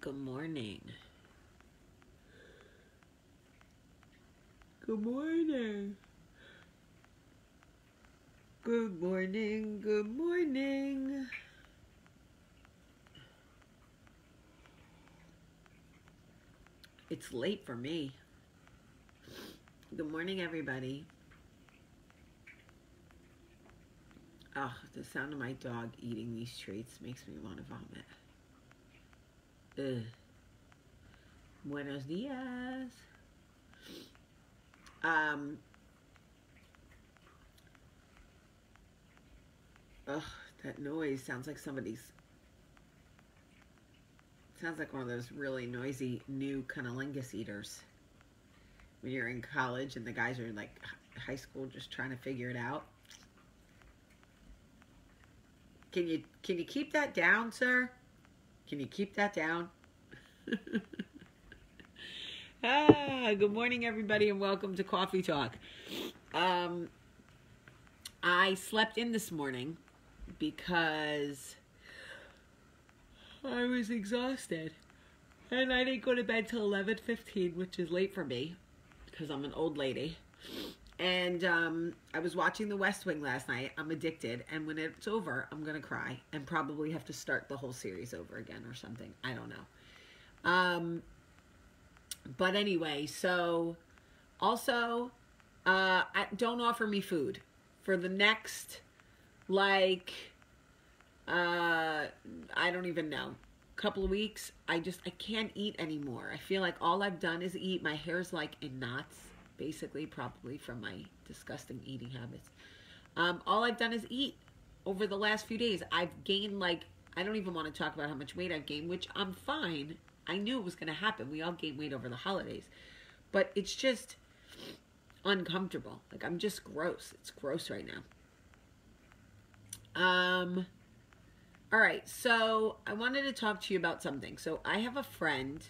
Good morning. Good morning. Good morning. Good morning. It's late for me. Good morning, everybody. Oh, the sound of my dog eating these treats makes me want to vomit. Ugh. Buenos dias. Ugh, that noise sounds like sounds like one of those really noisy new cunnilingus eaters. When you're in college and the guys are like high school just trying to figure it out. Can you keep that down, sir? Can you keep that down? Good morning, everybody, and welcome to Coffee Talk. I slept in this morning because I was exhausted. And I didn't go to bed till 11:15, which is late for me because I'm an old lady. And I was watching The West Wing last night. I'm addicted. And when it's over, I'm going to cry and probably have to start the whole series over again or something. I don't know. But anyway, so also, don't offer me food for the next, like, I don't even know, couple of weeks. I can't eat anymore. I feel like all I've done is eat. My hair's like in knots, basically, probably from my disgusting eating habits. All I've done is eat over the last few days. I've gained, like, I don't even want to talk about how much weight I've gained, which I'm fine. I knew it was going to happen. We all gain weight over the holidays. But it's just uncomfortable. Like, I'm just gross. It's gross right now. All right, so I wanted to talk to you about something. So I have a friend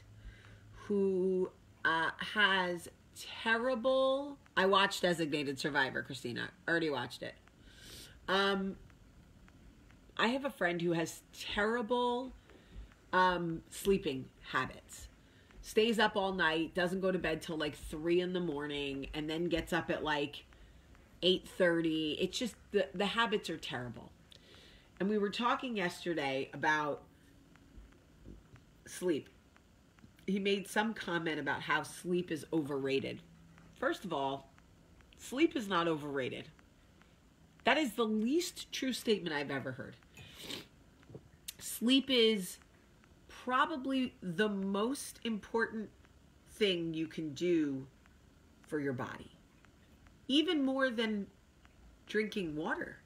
who has terrible... I watched Designated Survivor, Christina. I already watched it. I have a friend who has terrible sleeping habits. Stays up all night, doesn't go to bed till like 3 in the morning, and then gets up at like 8:30. It's just, the habits are terrible. And we were talking yesterday about sleep. He made some comment about how sleep is overrated. First of all, sleep is not overrated. That is the least true statement I've ever heard. Sleep is probably the most important thing you can do for your body. Even more than drinking water.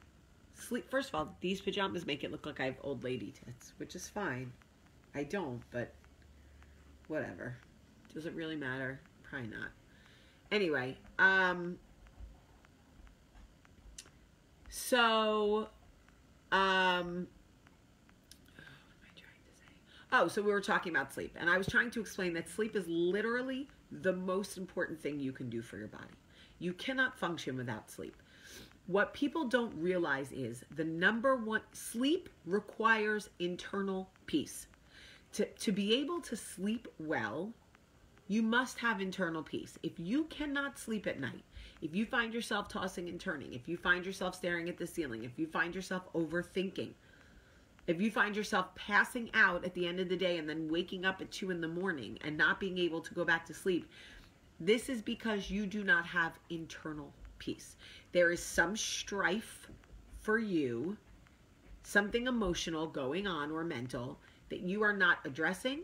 Sleep. First of all, these pajamas make it look like I have old lady tits, which is fine. I don't, but whatever. Does it really matter? Probably not. Anyway, so, so we were talking about sleep, and I was trying to explain that sleep is literally the most important thing you can do for your body. You cannot function without sleep. What people don't realize is the number one, sleep requires internal peace. To be able to sleep well, you must have internal peace. If you cannot sleep at night, if you find yourself tossing and turning, if you find yourself staring at the ceiling, if you find yourself overthinking, if you find yourself passing out at the end of the day and then waking up at 2 in the morning and not being able to go back to sleep, this is because you do not have internal peace. There is some strife for you, something emotional going on or mental that you are not addressing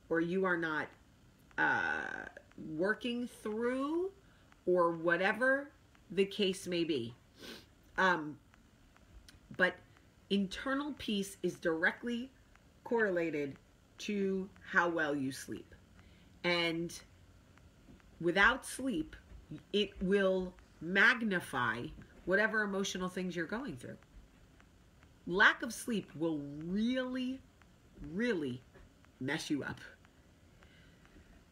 or you are not working through or whatever the case may be. But internal peace is directly correlated to how well you sleep. And without sleep, it will magnify whatever emotional things you're going through. Lack of sleep will really, really mess you up.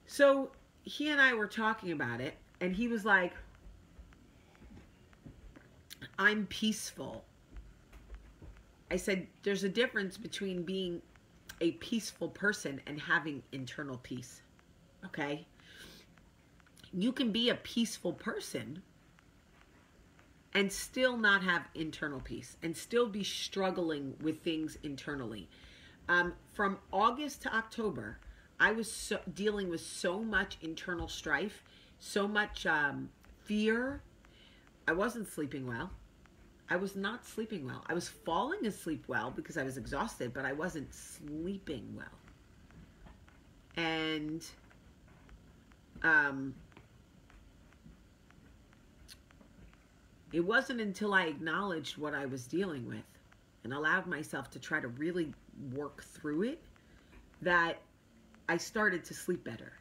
So he and I were talking about it, and he was like, I'm peaceful. I said, there's a difference between being a peaceful person and having internal peace. Okay? You can be a peaceful person and still not have internal peace and still be struggling with things internally. From August to October, I was dealing with so much internal strife, so much fear. I wasn't sleeping well. I was not sleeping well. I was falling asleep well because I was exhausted, but I wasn't sleeping well. And it wasn't until I acknowledged what I was dealing with and allowed myself to try to really work through it that I started to sleep better.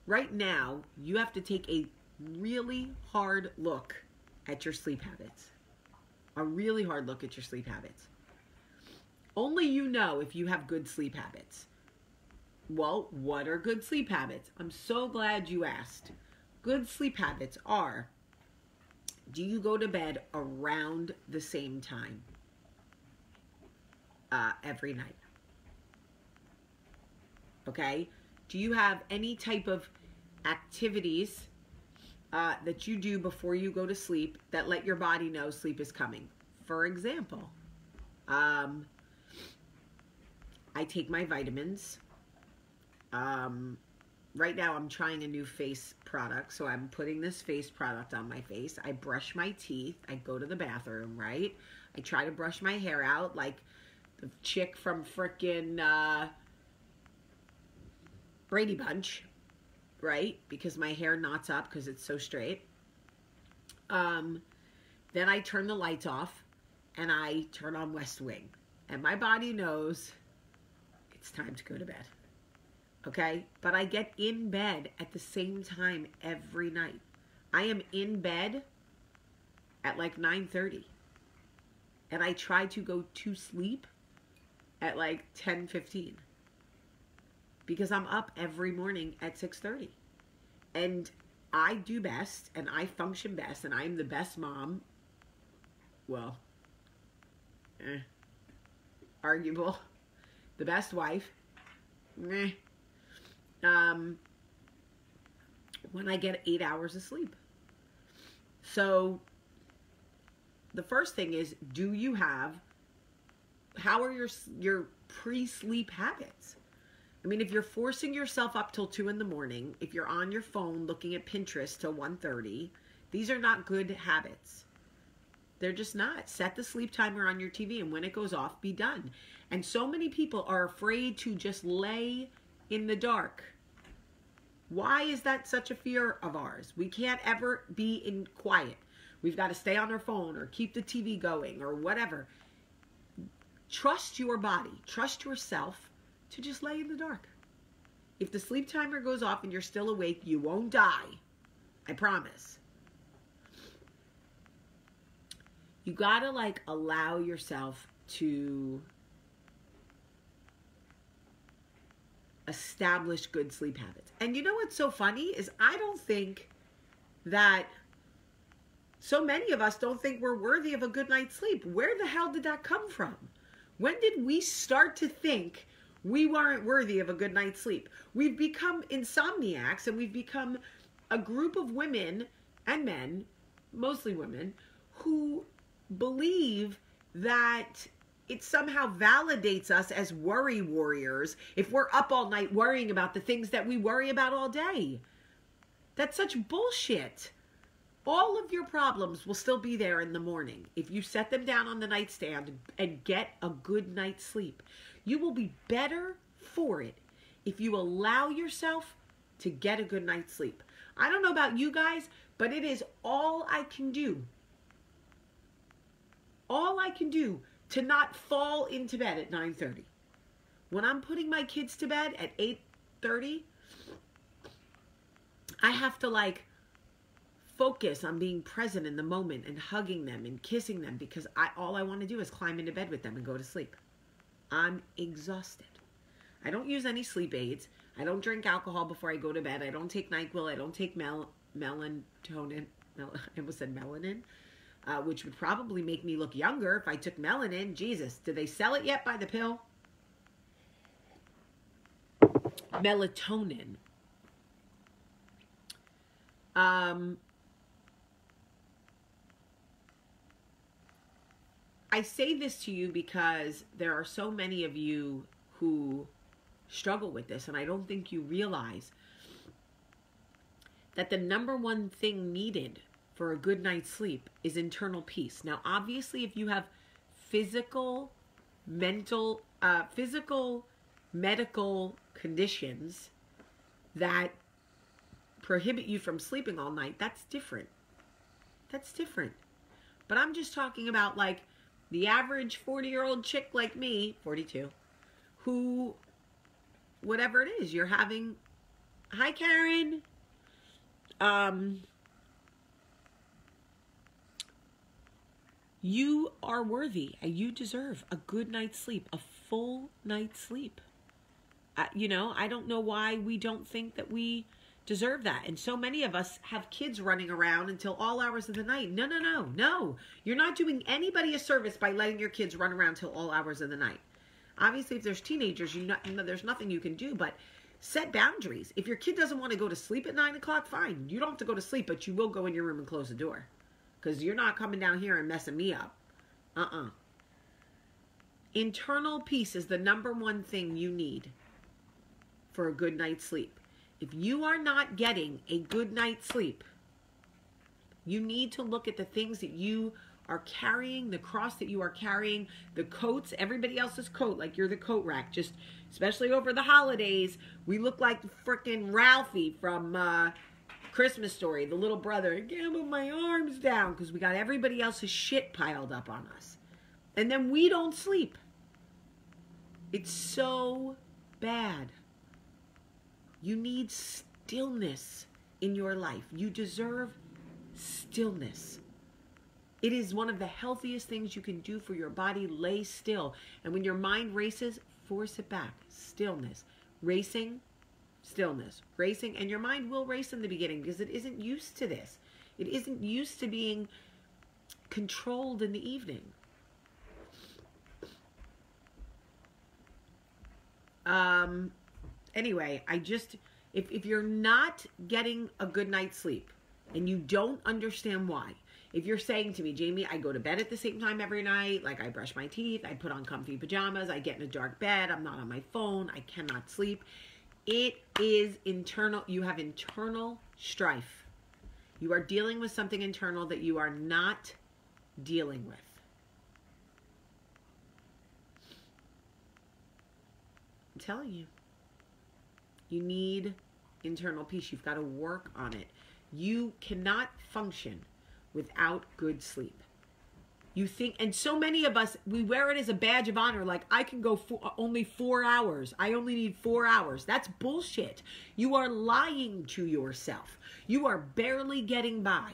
Right now, you have to take a really hard look at your sleep habits. A really hard look at your sleep habits. Only you know if you have good sleep habits. Well, what are good sleep habits? I'm so glad you asked. Good sleep habits are, do you go to bed around the same time every night? Okay? Do you have any type of activities that you do before you go to sleep that let your body know sleep is coming? For example, I take my vitamins. Right now I'm trying a new face product, so I'm putting this face product on my face. I brush my teeth. I go to the bathroom, right? I try to brush my hair out like the chick from frickin' Brady Bunch, right? Because my hair knots up because it's so straight. Then I turn the lights off and I turn on West Wing. And my body knows it's time to go to bed. Okay? But I get in bed at the same time every night. I am in bed at like 9:30. And I try to go to sleep at like 10:15. Because I'm up every morning at 6:30. And I do best and I function best and I'm the best mom. Well, arguable. The best wife. When I get 8 hours of sleep. So the first thing is, how are your pre-sleep habits? I mean, if you're forcing yourself up till 2 in the morning, if you're on your phone looking at Pinterest till 1:30, these are not good habits. They're just not. Set the sleep timer on your TV, and when it goes off, be done. And so many people are afraid to just lay in the dark. Why is that such a fear of ours? We can't ever be in quiet. We've got to stay on our phone or keep the TV going or whatever. Trust your body. Trust yourself to just lay in the dark. If the sleep timer goes off and you're still awake, you won't die. I promise. You gotta allow yourself to establish good sleep habits. And you know what's so funny is I don't think that so many of us don't think we're worthy of a good night's sleep. Where the hell did that come from? When did we start to think we weren't worthy of a good night's sleep? We've become insomniacs, and we've become a group of women and men, mostly women, who believe that it somehow validates us as worry warriors if we're up all night worrying about the things that we worry about all day. That's such bullshit. All of your problems will still be there in the morning if you set them down on the nightstand and get a good night's sleep. You will be better for it if you allow yourself to get a good night's sleep. I don't know about you guys, but it is all I can do. All I can do to not fall into bed at 9:30. When I'm putting my kids to bed at 8:30, I have to focus on being present in the moment and hugging them and kissing them because all I want to do is climb into bed with them and go to sleep. I'm exhausted. I don't use any sleep aids. I don't drink alcohol before I go to bed. I don't take NyQuil. I don't take melatonin. I almost said melanin, which would probably make me look younger if I took melanin. Jesus, do they sell it yet by the pill? melatonin. I say this to you because there are so many of you who struggle with this, and I don't think you realize that the number one thing needed for a good night's sleep is internal peace. Now, obviously, if you have physical, mental, medical conditions that prohibit you from sleeping all night, that's different. That's different. But I'm just talking about like the average 40-year-old chick like me, 42, who, whatever it is, you're having, hi Karen, you are worthy and you deserve a good night's sleep, a full night's sleep. You know, I don't know why we don't think that we deserve that. And so many of us have kids running around until all hours of the night. No, no, no, no. You're not doing anybody a service by letting your kids run around till all hours of the night. Obviously, if there's teenagers, there's nothing you can do, but set boundaries. If your kid doesn't want to go to sleep at 9 o'clock, fine. You don't have to go to sleep, but you will go in your room and close the door. Because you're not coming down here and messing me up. Internal peace is the number one thing you need for a good night's sleep. If you are not getting a good night's sleep, you need to look at the things that you are carrying, the cross that you are carrying, the coats, everybody else's coat, like you're the coat rack. Just, especially over the holidays, we look like frickin' Ralphie from Christmas Story, the little brother. I can't put my arms down because we got everybody else's shit piled up on us. And then we don't sleep. It's so bad. You need stillness in your life. You deserve stillness. It is one of the healthiest things you can do for your body. Lay still. And when your mind races, force it back. Stillness. Racing, stillness. Racing. And your mind will race in the beginning because it isn't used to this. It isn't used to being controlled in the evening. Anyway, if you're not getting a good night's sleep and you don't understand why, if you're saying to me, Jamie, I go to bed at the same time every night, like I brush my teeth, I put on comfy pajamas, I get in a dark bed, I'm not on my phone, I cannot sleep. It is internal. You have internal strife. You are dealing with something internal that you are not dealing with. I'm telling you. You need internal peace. You've got to work on it. You cannot function without good sleep. You think, and so many of us, we wear it as a badge of honor, like I can go only 4 hours. I only need 4 hours. That's bullshit. You are lying to yourself. You are barely getting by.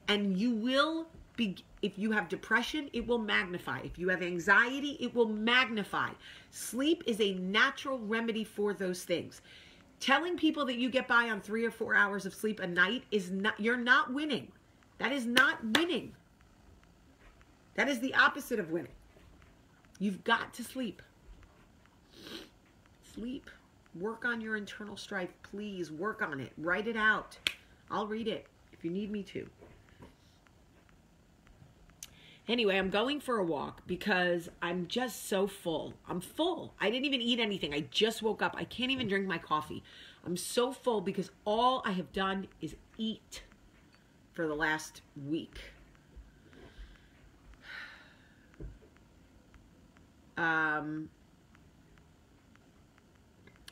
And you will be, if you have depression, it will magnify. If you have anxiety, it will magnify. Sleep is a natural remedy for those things. Telling people that you get by on 3 or 4 hours of sleep a night is not, you're not winning. That is not winning. That is the opposite of winning. You've got to sleep. Sleep. Work on your internal strife. Please work on it. Write it out. I'll read it if you need me to. Anyway, I'm going for a walk because I'm just so full. I'm full. I didn't even eat anything. I just woke up. I can't even drink my coffee. I'm so full because all I have done is eat for the last week.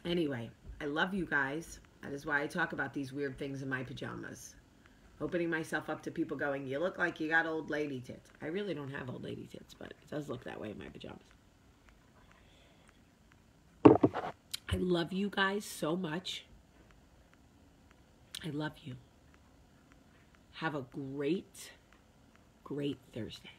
Anyway, I love you guys. That is why I talk about these weird things in my pajamas. Opening myself up to people going, you look like you got old lady tits. I really don't have old lady tits, but it does look that way in my pajamas. I love you guys so much. I love you. Have a great, great Thursday.